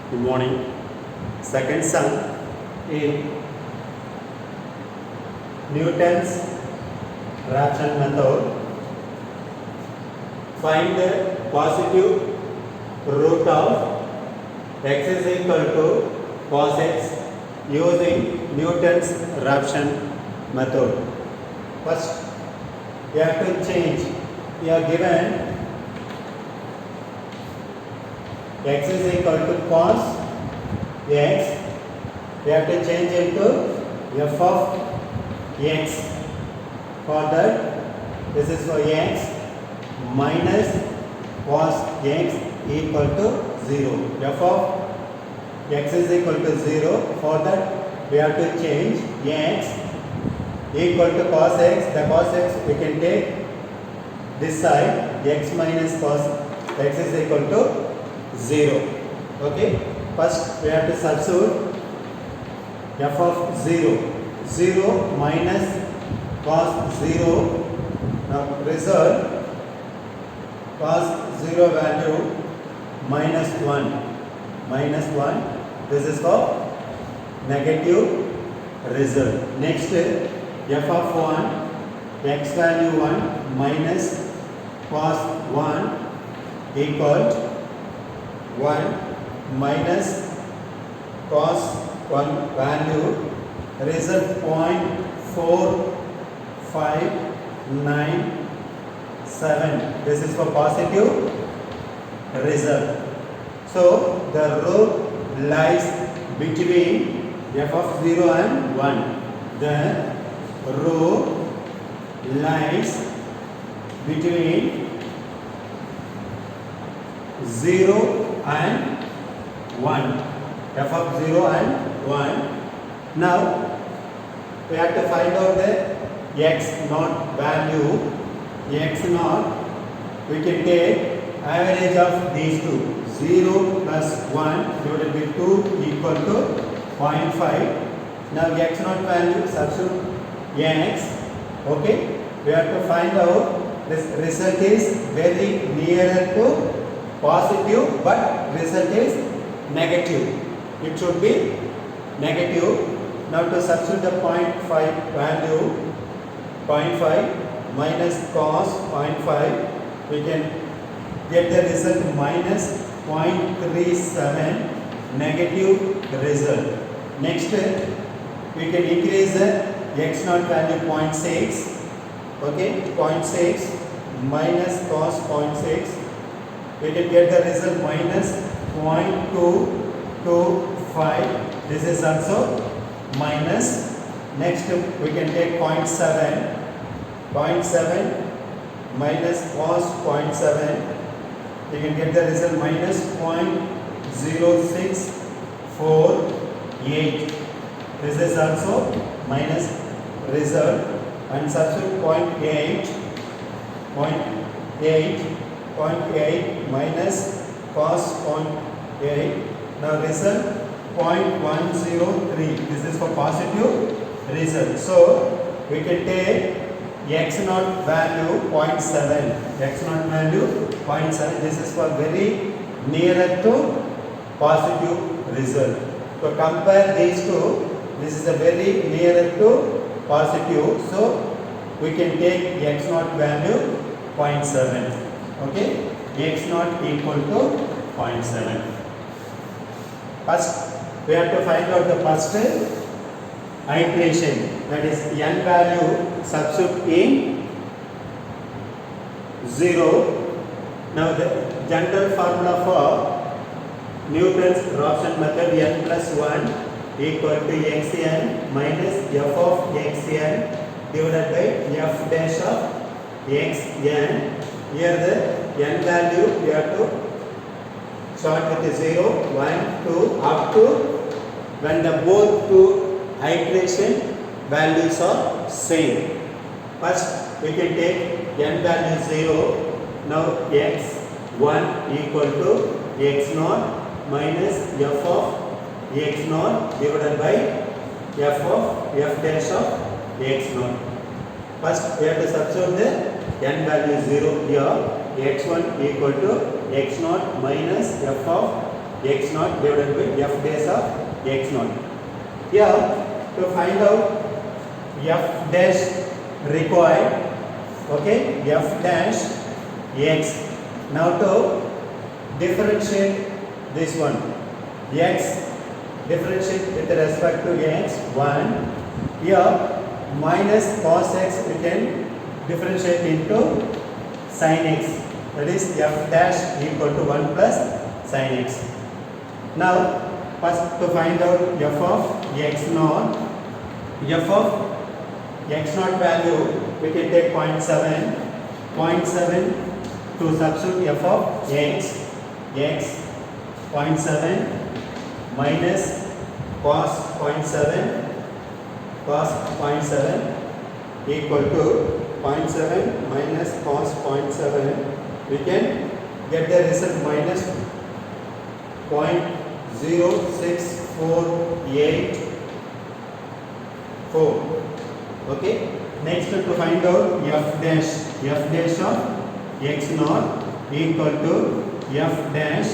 Good morning. Second sum in Newton's Raphson method. Find the positive root of x is equal to cos x using Newton's Raphson method. First, we have to change. We are given x is equal to cos x. We have to change into f of x. For that, this is for x minus cos x equal to 0. F of x is equal to 0. For that, we have to change x equal to cos x. The cos x we can take this side, x minus cos x is equal to 0. Okay. First, we have to substitute f of 0. 0 minus cos 0. Now, result cos 0 value minus 1. Minus 1. This is for negative result. Next, f of 1, x value 1 minus cos 1 equal 1 minus cos 1 value result 0.4597. This is for positive result. So the root lies between f of 0 and 1. The root lies between 0 and 1. F of 0 and 1. Now, we have to find out the x naught value. X naught, we can take average of these two. 0 plus 1 divided by 2 equal to 0.5. Now, x naught value, substitute x. Okay, we have to find out this result is very nearer to positive, but result is negative. It should be negative. Now to substitute the 0.5 value, 0.5 minus cos 0.5, we can get the result minus 0.37 negative result. Next, we can increase the x naught value 0.6. Okay, 0.6 minus cos 0.6. We can get the result minus 0.225. This is also minus. Next, we can take 0.7. 0.7 minus cos 0.7. We can get the result minus 0.0648. This is also minus result. And substitute 0.8 minus cos 0.8. Now result 0.103. This is for positive result. So we can take x naught value 0.7. X naught value 0.7. This is for very nearer to positive result. To compare these two, this is a very nearer to positive. So we can take x naught value 0.7. Okay, x naught equal to 0.7. First, we have to find out the first iteration, that is n value, substitute in 0. Now the general formula for Newton's Raphson method, n plus 1 equal to xn minus f of xn divided by f dash of xn. Here the n value we have to start with 0, 1, 2 up to when the both two iteration values are same. First we can take n value 0. Now x1 equal to x naught minus f of x naught divided by f of f dash of x naught. First we have to substitute the n value 0 here. X1 equal to x naught minus f of x naught divided by f dash of x naught. Here to find out f dash required, okay, f dash x. Now to differentiate this one, x differentiate with respect to x 1. Here minus cos x we can differentiate into sin x, that is f dash equal to 1 plus sin x. Now first to find out f of x naught, f of x naught value we can take 0.7 to substitute f of x 0.7 minus cos 0.7 equal to 0.7 minus cos 0.7. We can get the result minus 0.06484. Okay. Next to find out f dash of x naught equal to f dash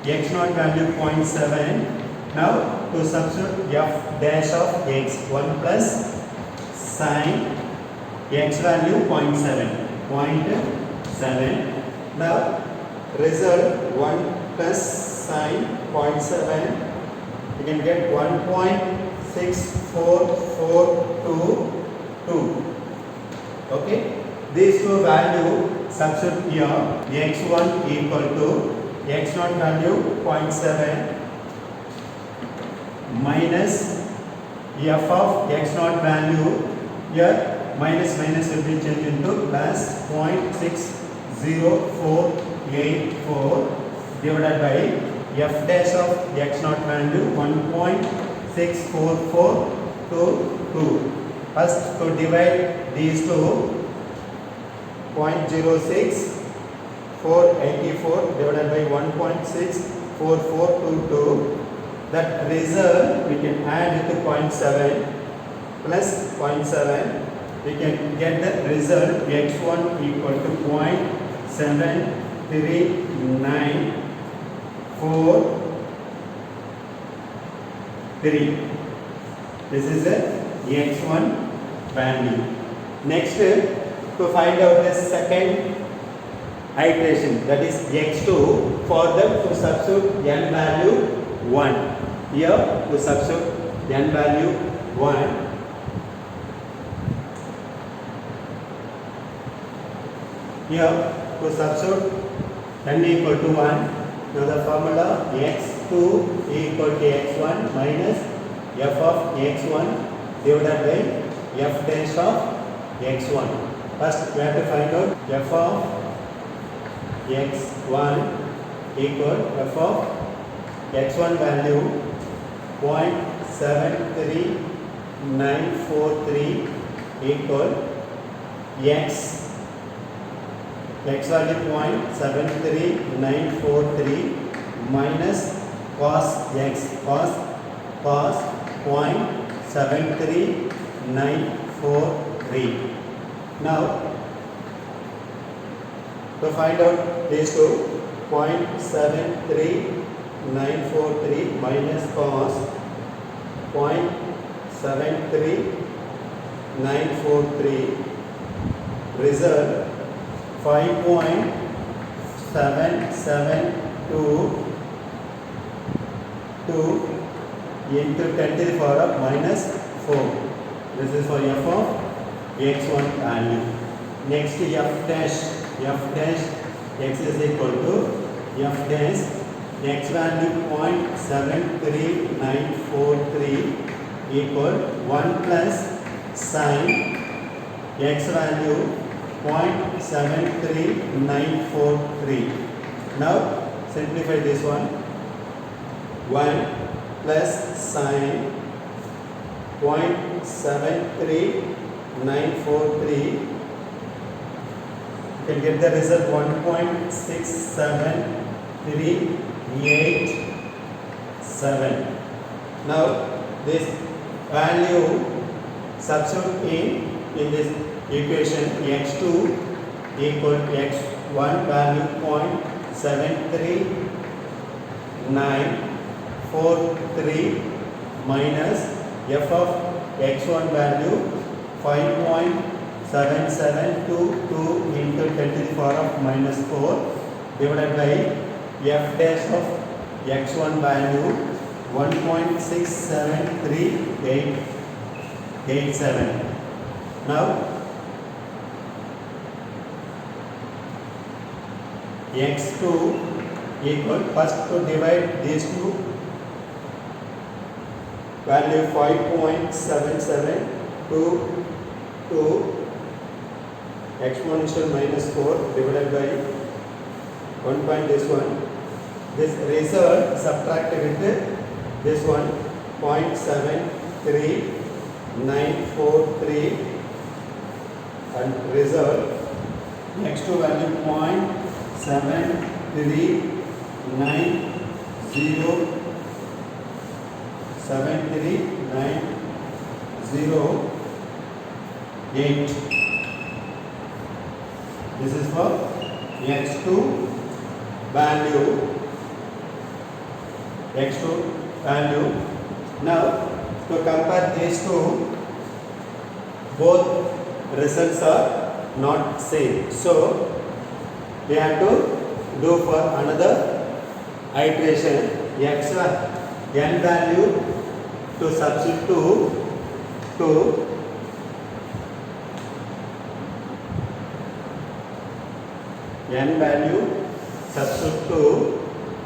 x naught value 0.7. Now to substitute f dash of x 1 plus sin x value 0.7. Now result 1 plus sin 0.7, you can get 1.64422. Okay, these two value substitute here, x1 equal to x naught value 0.7 minus f of x naught value, here minus will be changed into plus 0.60484 divided by f dash of x naught value 1.64422. First to divide these two, 0.06484 divided by 1.64422. That result we can add it to 0.7 plus 0.7. We can get the result x1 equal to 0.73943. This is the x1 value. Next, to find out the second iteration, that is x2, for them to substitute n value 1. Here to substitute n value 1. Here to substitute n equal to 1. Now the formula x2 equal to x1 minus f of x1 divided by f dash of x1. First we have to find out f of x1 equal f of x1 value 0.73943 equal x value 0.73943 minus cos x, cos 0.73943. Now to find out these two, 0.73943 minus cos 0.73943, result 5.7722 into 10 to the power of minus 4. This is for f of x1 value. Next f dash x is equal to f dash x value 0.73943 equal 1 plus sin x value 0.73943. Now simplify this one. 1 plus sin 0.73943. You can get the result 1.67387. Now this value substitute in this equation, x2 equal to x1 value 0.73943 943 minus f of x1 value 5.7722 into 10 to the power of minus 4 divided by f dash of x1 value 1.673887. Now x2 equal, first to divide these two value 5.7722 exponential minus 4 divided by 1 point this one. This result subtract with this one 0.73943 and result x2 value 0.73908. This is for x2 value. Now to compare these two, both results are not same, so we have to do for another iteration x1 n value to substitute to n value substitute to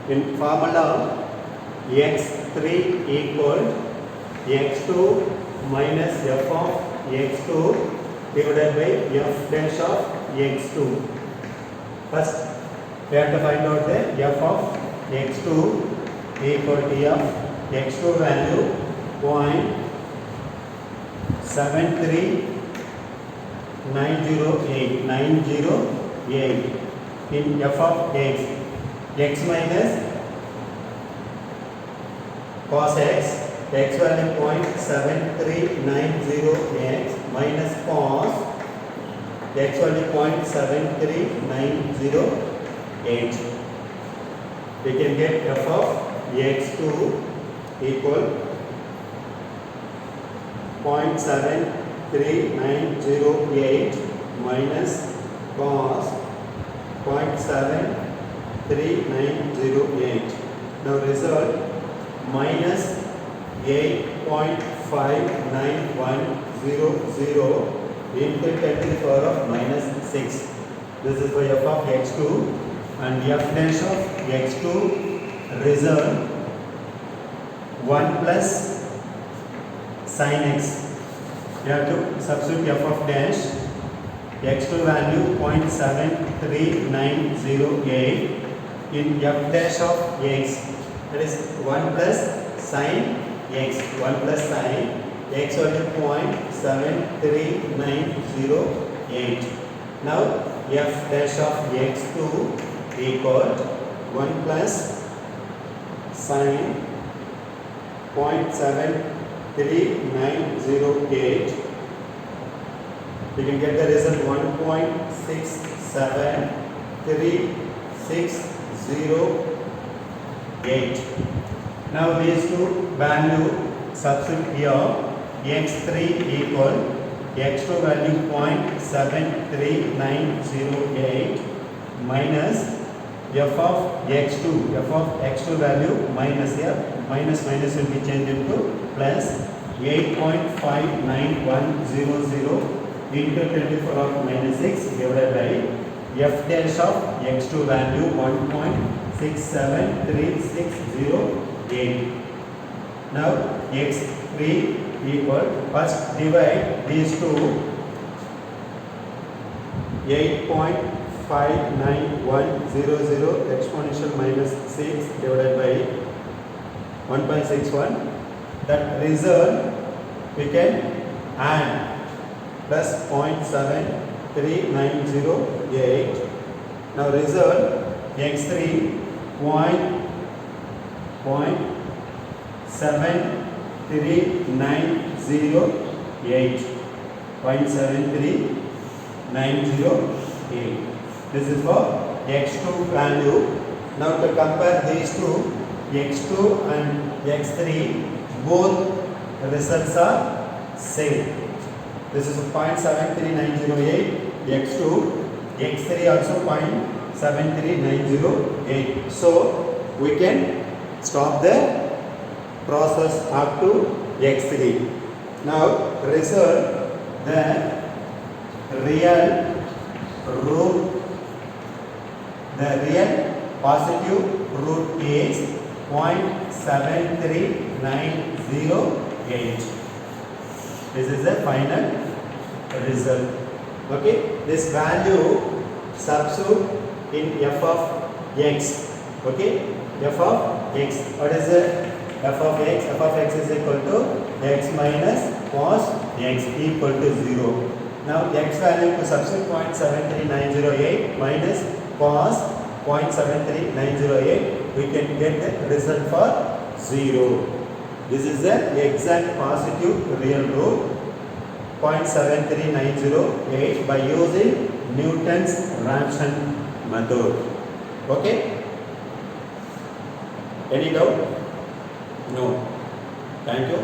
in formula x3 equal x2 minus f of x2 divided by f dash of x2. First we have to find out the f of x2 equal to f x2 value 0.73908 in f of x minus cos x value 0.7390x minus cos x value 0.73908. We can get f of x2 equal 0.739008 minus cos 0.7908. Now result minus 8.59100 into 10 to the power of minus 6. This is for f of x2 and f dash of x2 result 1 plus sin x. You have to substitute f of dash x2 value 0.739008 in f dash of x, that is 1 plus sin x, 1 plus sin x value 0.73908. Now f dash of x2 equal 1 plus sin 0.73908. We can get the result 1.67368. Now these two value substitute here. x3 equal x2 value 0.73908 minus f of x2 value minus here, minus will be changed into plus 8.59100 into 24 of minus 6 divided by f dash of x2 value 1.67368. Now x3 equal, first divide these two 8.59100 exponential minus 6 divided by 1.61. That result we can add plus 0.739008. Now result x3 0.73908. This is for x2 value. Now to compare these two, x2 and x3 both results are same. This is 0.73908 x2, x3 also 0.73908. So we can stop the process up to x3. Now result the real root, the real positive root is 0.73908. This is the final result. Okay, this value substitute in f of x. Okay, f of x. What is it? F of x? F of x is equal to x minus cos x equal to 0. Now x value to substitute 0.73908 minus cos 0.73908. We can get the result for 0. This is the exact positive real root 0.73908 by using Newton's Raphson method. Okay? Any doubt? No. Thank you.